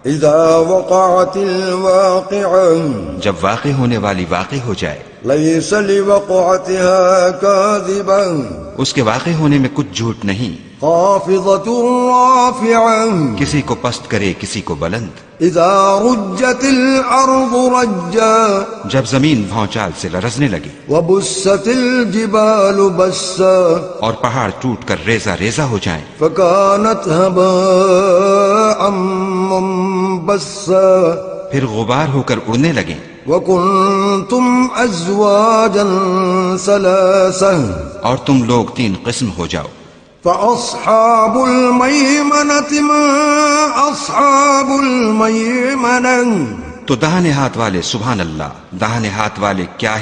इज़ा वक़अतिल वाक़िअह, जब वाक़े होने वाली वाक़े हो जाए। लैस लिवक़अतिहा काज़िबह, उसके वाक़े होने में कुछ झूठ नहीं। ख़ाफ़िज़तुर राफ़िअह, किसी को पस्त करे किसी को बुलंद। इज़ा रुज्जतिल अर्ज़ु रज्जा, जब जमीन भौचाल से लरजने लगे। वबुस्सतिल जिबालु बस्सा, और पहाड़ टूट कर रेजा रेजा हो जाएं। फ़कानत हबाअम मुंबस्सा, फिर गुबार होकर उड़ने लगे। वकुंतुम अज़वाजन सलासा, और तुम लोग 3 किस्म हो जाओ। फ़अस्हाबुल मयमनति मा अस्हाबुल मयमनह, तो दाहिने हाथ वाले सुभान अल्लाह, दाहिने हाथ वाले क्या